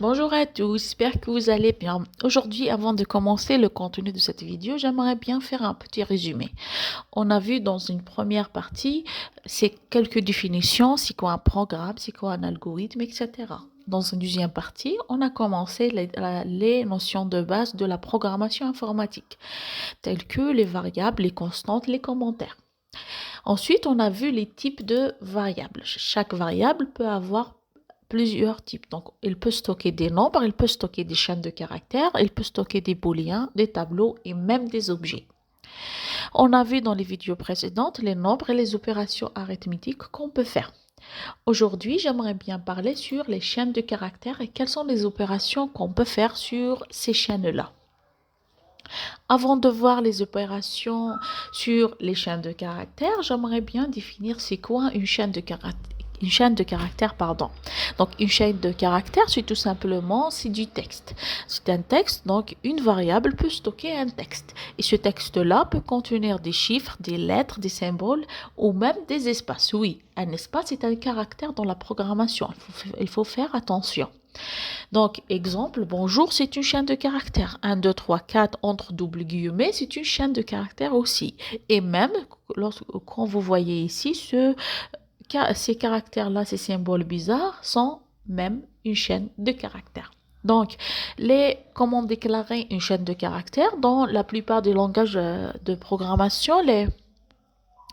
Bonjour à tous, j'espère que vous allez bien. Aujourd'hui, avant de commencer le contenu de cette vidéo, j'aimerais bien faire un petit résumé. On a vu dans une première partie, c'est quelques définitions, c'est quoi un programme, c'est quoi un algorithme, etc. Dans une deuxième partie, on a commencé les notions de base de la programmation informatique, telles que les variables, les constantes, les commentaires. Ensuite, on a vu les types de variables. Chaque variable peut avoir plusieurs types. Donc, il peut stocker des nombres, il peut stocker des chaînes de caractères, il peut stocker des booléens, des tableaux et même des objets. On a vu dans les vidéos précédentes les nombres et les opérations arithmétiques qu'on peut faire. Aujourd'hui, j'aimerais bien parler sur les chaînes de caractères et quelles sont les opérations qu'on peut faire sur ces chaînes-là. Avant de voir les opérations sur les chaînes de caractères, j'aimerais bien définir c'est quoi une chaîne de caractères. Donc, une chaîne de caractères, c'est tout simplement, c'est du texte. C'est un texte, donc une variable peut stocker un texte. Et ce texte-là peut contenir des chiffres, des lettres, des symboles ou même des espaces. Oui, un espace est un caractère dans la programmation. Il faut faire attention. Donc, exemple, bonjour, c'est une chaîne de caractères. 1, 2, 3, 4 entre double guillemets, c'est une chaîne de caractères aussi. Et même, quand vous voyez ici, ces caractères-là, ces symboles bizarres, sont même une chaîne de caractères. Donc, comment déclarer une chaîne de caractères? Dans la plupart des langages de programmation, une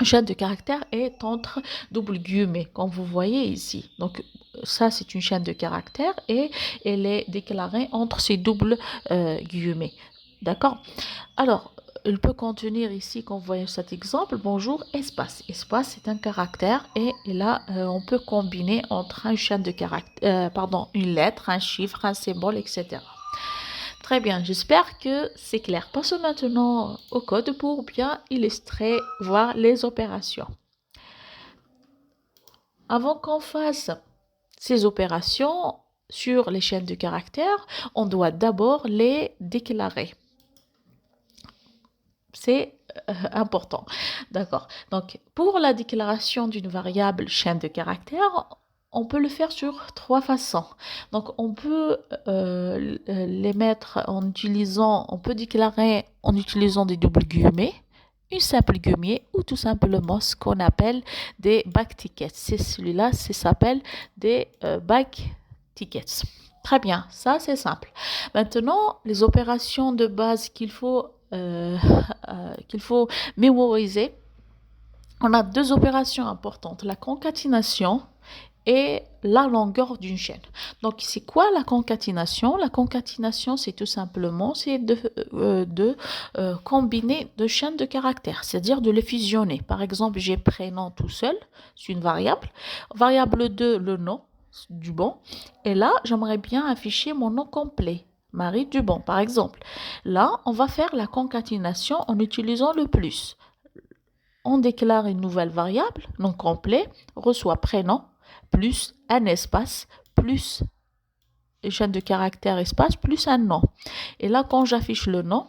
chaîne de caractères est entre double guillemets, comme vous voyez ici. Donc, ça, c'est une chaîne de caractères et elle est déclarée entre ces doubles guillemets. D'accord? Alors, il peut contenir ici, quand vous voyez cet exemple, bonjour, espace. Espace, c'est un caractère et là, on peut combiner entre une chaîne de caractères, une lettre, un chiffre, un symbole, etc. Très bien, j'espère que c'est clair. Passons maintenant au code pour bien illustrer, voir les opérations. Avant qu'on fasse ces opérations sur les chaînes de caractères, on doit d'abord les déclarer. C'est important. D'accord. Donc, pour la déclaration d'une variable chaîne de caractères, on peut le faire sur trois façons. Donc, on peut les mettre on peut déclarer en utilisant des doubles guillemets, une simple guillemets ou tout simplement ce qu'on appelle des backtickets. C'est celui-là, ça s'appelle des backtickets. Très bien, ça c'est simple. Maintenant, les opérations de base qu'il faut mémoriser. On a deux opérations importantes, la concaténation et la longueur d'une chaîne. Donc, c'est quoi la concaténation? La concaténation, c'est tout simplement de combiner deux chaînes de caractères, c'est-à-dire de les fusionner. Par exemple, j'ai prénom tout seul, c'est une variable. Variable 2, le nom, Dubon. Et là, j'aimerais bien afficher mon nom complet. Marie Dubon, par exemple. Là, on va faire la concaténation en utilisant le plus. On déclare une nouvelle variable, nom complet, reçoit prénom, plus un espace, plus une chaîne de caractères espace, plus un nom. Et là, quand j'affiche le nom,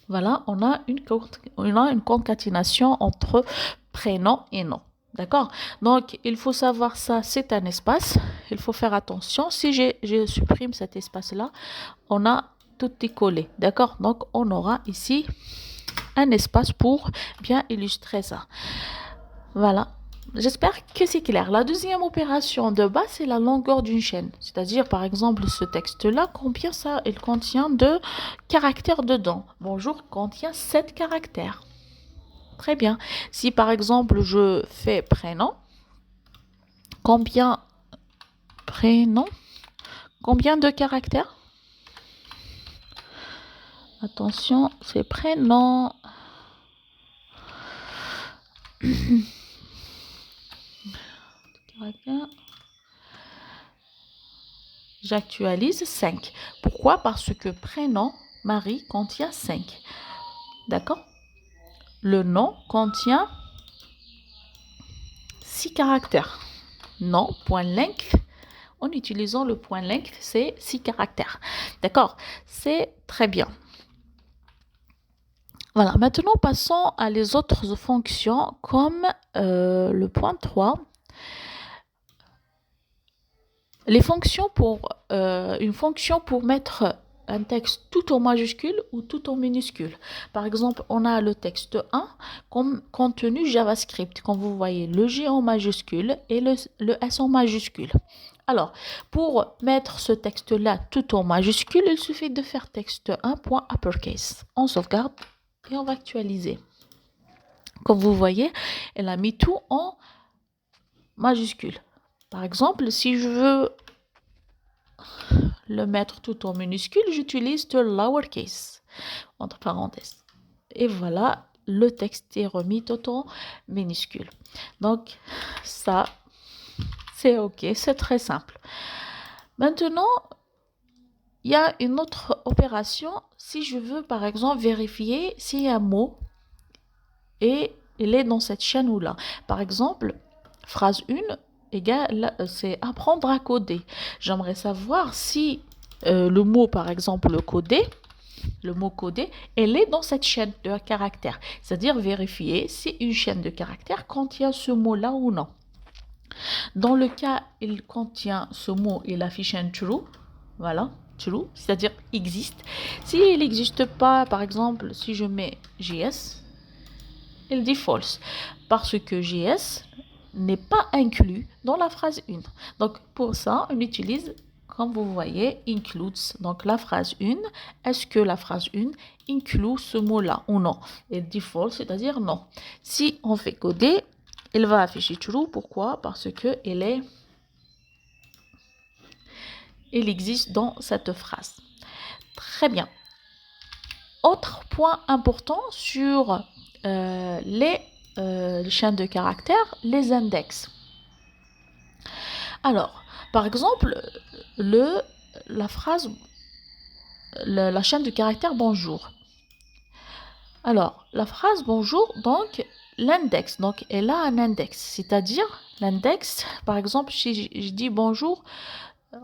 voilà, on a une concaténation entre prénom et nom. D'accord? Donc, il faut savoir ça, c'est un espace. Il faut faire attention. Si je supprime cet espace-là, on a tout décollé. D'accord? Donc, on aura ici un espace pour bien illustrer ça. Voilà. J'espère que c'est clair. La deuxième opération de base, c'est la longueur d'une chaîne. C'est-à-dire, par exemple, ce texte-là, combien ça, il contient de caractères dedans. Bonjour contient 7 caractères. Très bien. Si, par exemple, je fais prénom, combien prénom, combien de caractères? Attention, c'est prénom. J'actualise 5. Pourquoi? Parce que prénom, Marie, contient 5. D'accord? Le nom contient 6 caractères. Nom, point length. En utilisant le point length, c'est 6 caractères. D'accord? C'est très bien. Voilà, maintenant passons à les autres fonctions comme le point 3. les fonctions une fonction pour mettre un texte tout en majuscule ou tout en minuscule. Par exemple, on a le texte 1 comme contenu JavaScript. Comme vous voyez, le G en majuscule et le S en majuscule. Alors, pour mettre ce texte-là tout en majuscule, il suffit de faire texte 1.uppercase. On sauvegarde et on va actualiser. Comme vous voyez, elle a mis tout en majuscule. Par exemple, si je veux le mettre tout en minuscule, j'utilise le lowercase, entre parenthèses. Et voilà, le texte est remis tout en minuscule. Donc, ça, c'est OK, c'est très simple. Maintenant, il y a une autre opération. Si je veux, par exemple, vérifier si un mot et il est dans cette chaîne ou là. Par exemple, phrase 1 égale, c'est apprendre à coder. J'aimerais savoir si le mot, par exemple, le mot coder, elle est dans cette chaîne de caractères. C'est-à-dire vérifier si une chaîne de caractères contient ce mot-là ou non. Dans le cas, il contient ce mot, il affiche un true. Voilà, true, c'est-à-dire existe. S'il n'existe pas, par exemple, si je mets JS, il dit false parce que JS n'est pas inclus dans la phrase 1. Donc, pour ça, on utilise, comme vous voyez, includes. Donc, la phrase 1, est-ce que la phrase 1 inclut ce mot-là ou non? Il dit false, c'est-à-dire non. Si on fait coder, il va afficher true. Pourquoi? Parce que il existe dans cette phrase. Très bien. Autre point important sur les chaînes de caractères, les index. Alors, par exemple, la phrase, la chaîne de caractères bonjour. Alors, la phrase bonjour, donc, l'index, donc, elle a un index, c'est-à-dire l'index, par exemple, si je dis bonjour,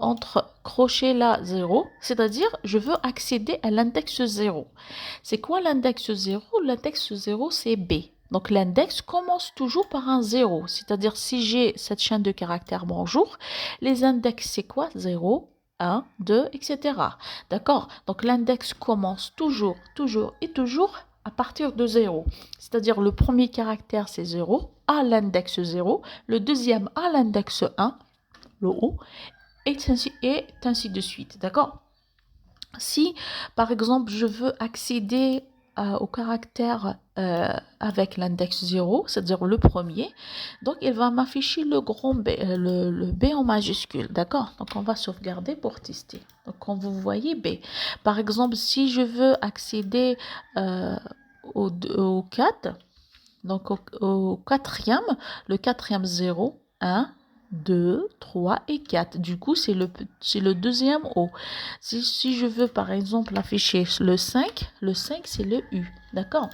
entre crochet là 0, c'est-à-dire je veux accéder à l'index 0. C'est quoi l'index 0? L'index 0, c'est B. Donc l'index commence toujours par un 0, c'est-à-dire si j'ai cette chaîne de caractères bonjour, les index c'est quoi? 0, 1, 2, etc. D'accord? Donc l'index commence toujours à partir de 0. C'est-à-dire le premier caractère c'est 0, à l'index 0, le deuxième à l'index 1, le haut, et ainsi de suite, d'accord? Si, par exemple, je veux accéder au caractère avec l'index 0, c'est-à-dire le premier, donc il va m'afficher le grand B, le B en majuscule, d'accord? Donc on va sauvegarder pour tester. Donc comme vous voyez B. Par exemple, si je veux accéder au 4, donc au quatrième, le quatrième 0, 1, 2, 3 et 4. Du coup, c'est le deuxième O. Si je veux, par exemple, afficher le 5 c'est le U. D'accord?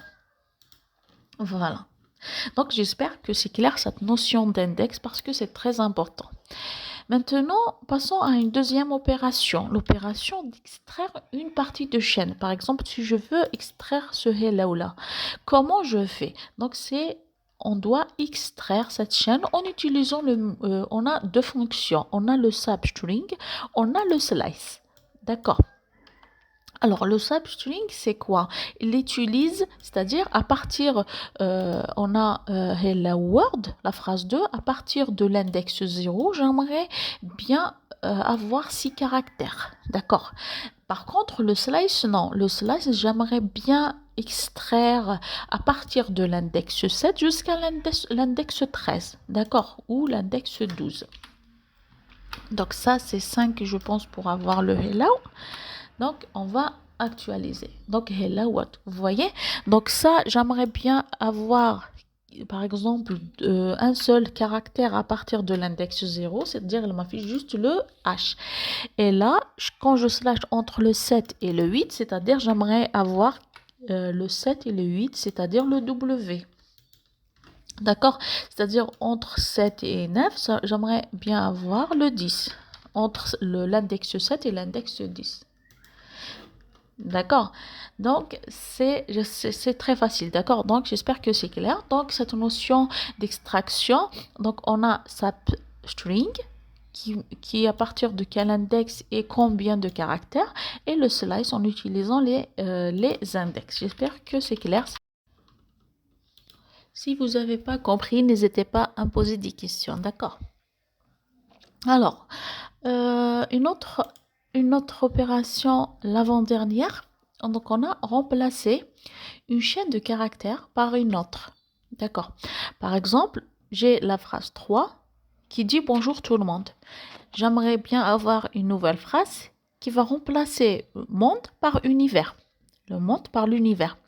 Voilà. Donc, j'espère que c'est clair cette notion d'index parce que c'est très important. Maintenant, passons à une deuxième opération. L'opération d'extraire une partie de chaîne. Par exemple, si je veux extraire ce hello-là, comment je fais? Donc, on doit extraire cette chaîne en utilisant on a deux fonctions. On a le substring, on a le slice. D'accord. Alors, le substring, c'est quoi? Il utilise, c'est-à-dire à partir, on a hello world, la phrase 2, à partir de l'index 0, j'aimerais bien avoir 6 caractères. D'accord. Par contre, le slice, non. Le slice, j'aimerais bien extraire à partir de l'index 7 jusqu'à l'index 13. D'accord. Ou l'index 12. Donc ça, c'est 5, je pense, pour avoir le hello. Donc, on va actualiser. Donc, hello what? Vous voyez? Donc, ça, j'aimerais bien avoir, par exemple, un seul caractère à partir de l'index 0, c'est-à-dire, il m'affiche juste le H. Et là, quand je slash entre le 7 et le 8, c'est-à-dire, j'aimerais avoir le 7 et le 8, c'est-à-dire le W. D'accord? C'est-à-dire, entre 7 et 9, j'aimerais bien avoir le 10. Entre l'index 7 et l'index 10. D'accord, donc c'est très facile, d'accord, donc j'espère que c'est clair. Donc cette notion d'extraction, donc on a substring, qui à partir de quel index et combien de caractères, et le slice en utilisant les index. J'espère que c'est clair. Si vous n'avez pas compris, n'hésitez pas à me poser des questions, d'accord? Alors, une autre opération, l'avant-dernière. Donc, on a remplacé une chaîne de caractères par une autre. D'accord. Par exemple, j'ai la phrase 3 qui dit bonjour tout le monde. J'aimerais bien avoir une nouvelle phrase qui va remplacer monde par univers. Le monde par l'univers.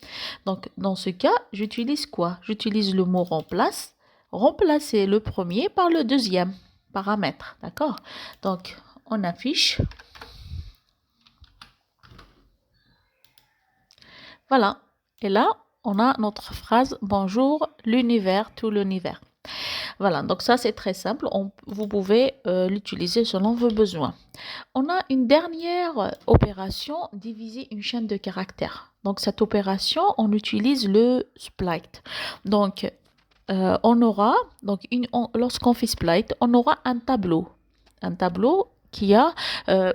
Donc, dans ce cas, j'utilise quoi? J'utilise le mot remplace. Remplacer le premier par le deuxième paramètre. D'accord? Donc, on affiche. Voilà. Et là, on a notre phrase bonjour l'univers, tout l'univers. Voilà, donc ça c'est très simple. Vous pouvez l'utiliser selon vos besoins. On a une dernière opération, diviser une chaîne de caractères. Donc cette opération, on utilise le split. Donc on aura, lorsqu'on fait split, on aura un tableau. Un tableau qui a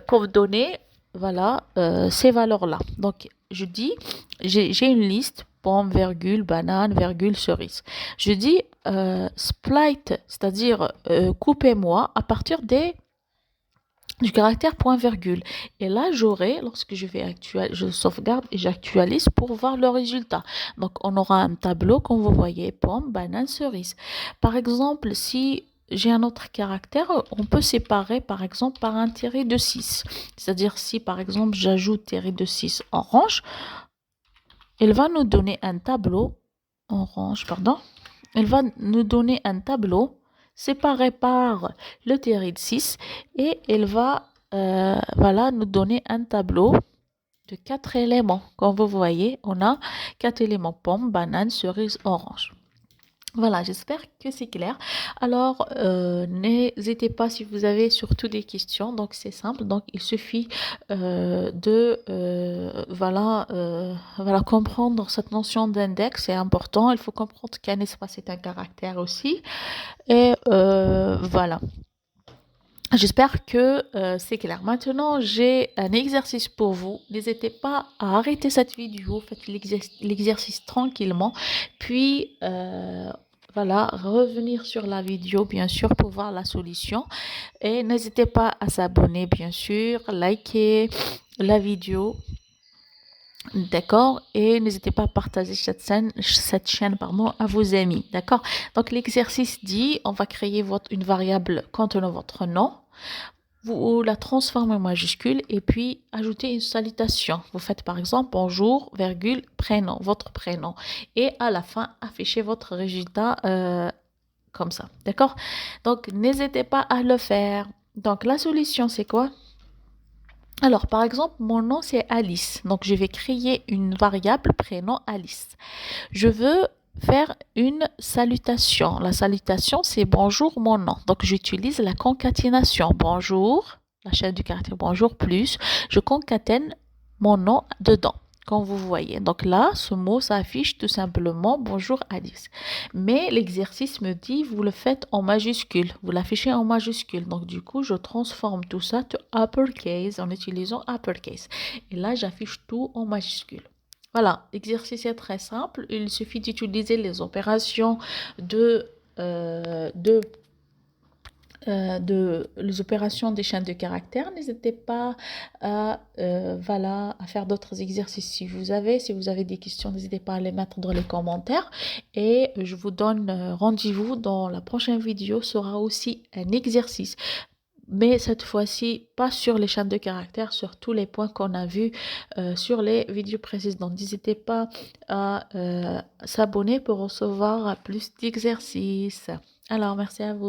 pour donner voilà, ces valeurs-là. Donc je dis, j'ai une liste, pomme, virgule, banane, virgule, cerise. Je dis split, c'est-à-dire coupez-moi à partir du caractère point virgule. Et là, j'aurai, lorsque je sauvegarde et j'actualise pour voir le résultat. Donc, on aura un tableau, comme vous voyez, pomme, banane, cerise. Par exemple, si j'ai un autre caractère, on peut séparer, par exemple, par un tiré de 6. C'est-à-dire, si, par exemple, j'ajoute tiré de 6 orange, il va nous donner un tableau, il va nous donner un tableau séparé par le tiré de 6 et il va voilà, nous donner un tableau de 4 éléments. Comme vous voyez, on a 4 éléments, pomme, banane, cerise, orange. Voilà, j'espère que c'est clair. Alors, n'hésitez pas si vous avez surtout des questions. Donc, c'est simple. Donc, il suffit voilà, comprendre cette notion d'index. C'est important. Il faut comprendre qu'un espace est un caractère aussi. Et voilà. J'espère que c'est clair. Maintenant, j'ai un exercice pour vous. N'hésitez pas à arrêter cette vidéo. Faites l'exercice tranquillement. Puis, voilà, revenir sur la vidéo, bien sûr, pour voir la solution. Et n'hésitez pas à s'abonner, bien sûr, liker la vidéo. D'accord? Et n'hésitez pas à partager cette chaîne à vos amis. D'accord? Donc, l'exercice dit, on va créer une variable contenant votre nom. Vous la transformez en majuscule et puis ajoutez une salutation. Vous faites par exemple bonjour, virgule, prénom, votre prénom. Et à la fin, affichez votre résultat comme ça. D'accord? Donc, n'hésitez pas à le faire. Donc, la solution, c'est quoi? Alors, par exemple, mon nom, c'est Alice. Donc, je vais créer une variable prénom Alice. Je veux faire une salutation. La salutation, c'est bonjour mon nom. Donc, j'utilise la concaténation. Bonjour, la chaîne du caractère bonjour plus, je concatène mon nom dedans, comme vous voyez. Donc là, ce mot s'affiche tout simplement bonjour Alice. Mais l'exercice me dit, vous le faites en majuscule. Vous l'affichez en majuscule. Donc, du coup, je transforme tout ça en uppercase en utilisant uppercase. Et là, j'affiche tout en majuscule. Voilà, l'exercice est très simple. Il suffit d'utiliser les opérations les opérations des chaînes de caractères. N'hésitez pas à faire d'autres exercices si vous avez des questions, n'hésitez pas à les mettre dans les commentaires et je vous donne rendez-vous dans la prochaine vidéo. Sera aussi un exercice, mais cette fois-ci, pas sur les chaînes de caractères, sur tous les points qu'on a vus sur les vidéos précédentes. N'hésitez pas à s'abonner pour recevoir plus d'exercices. Alors, merci à vous.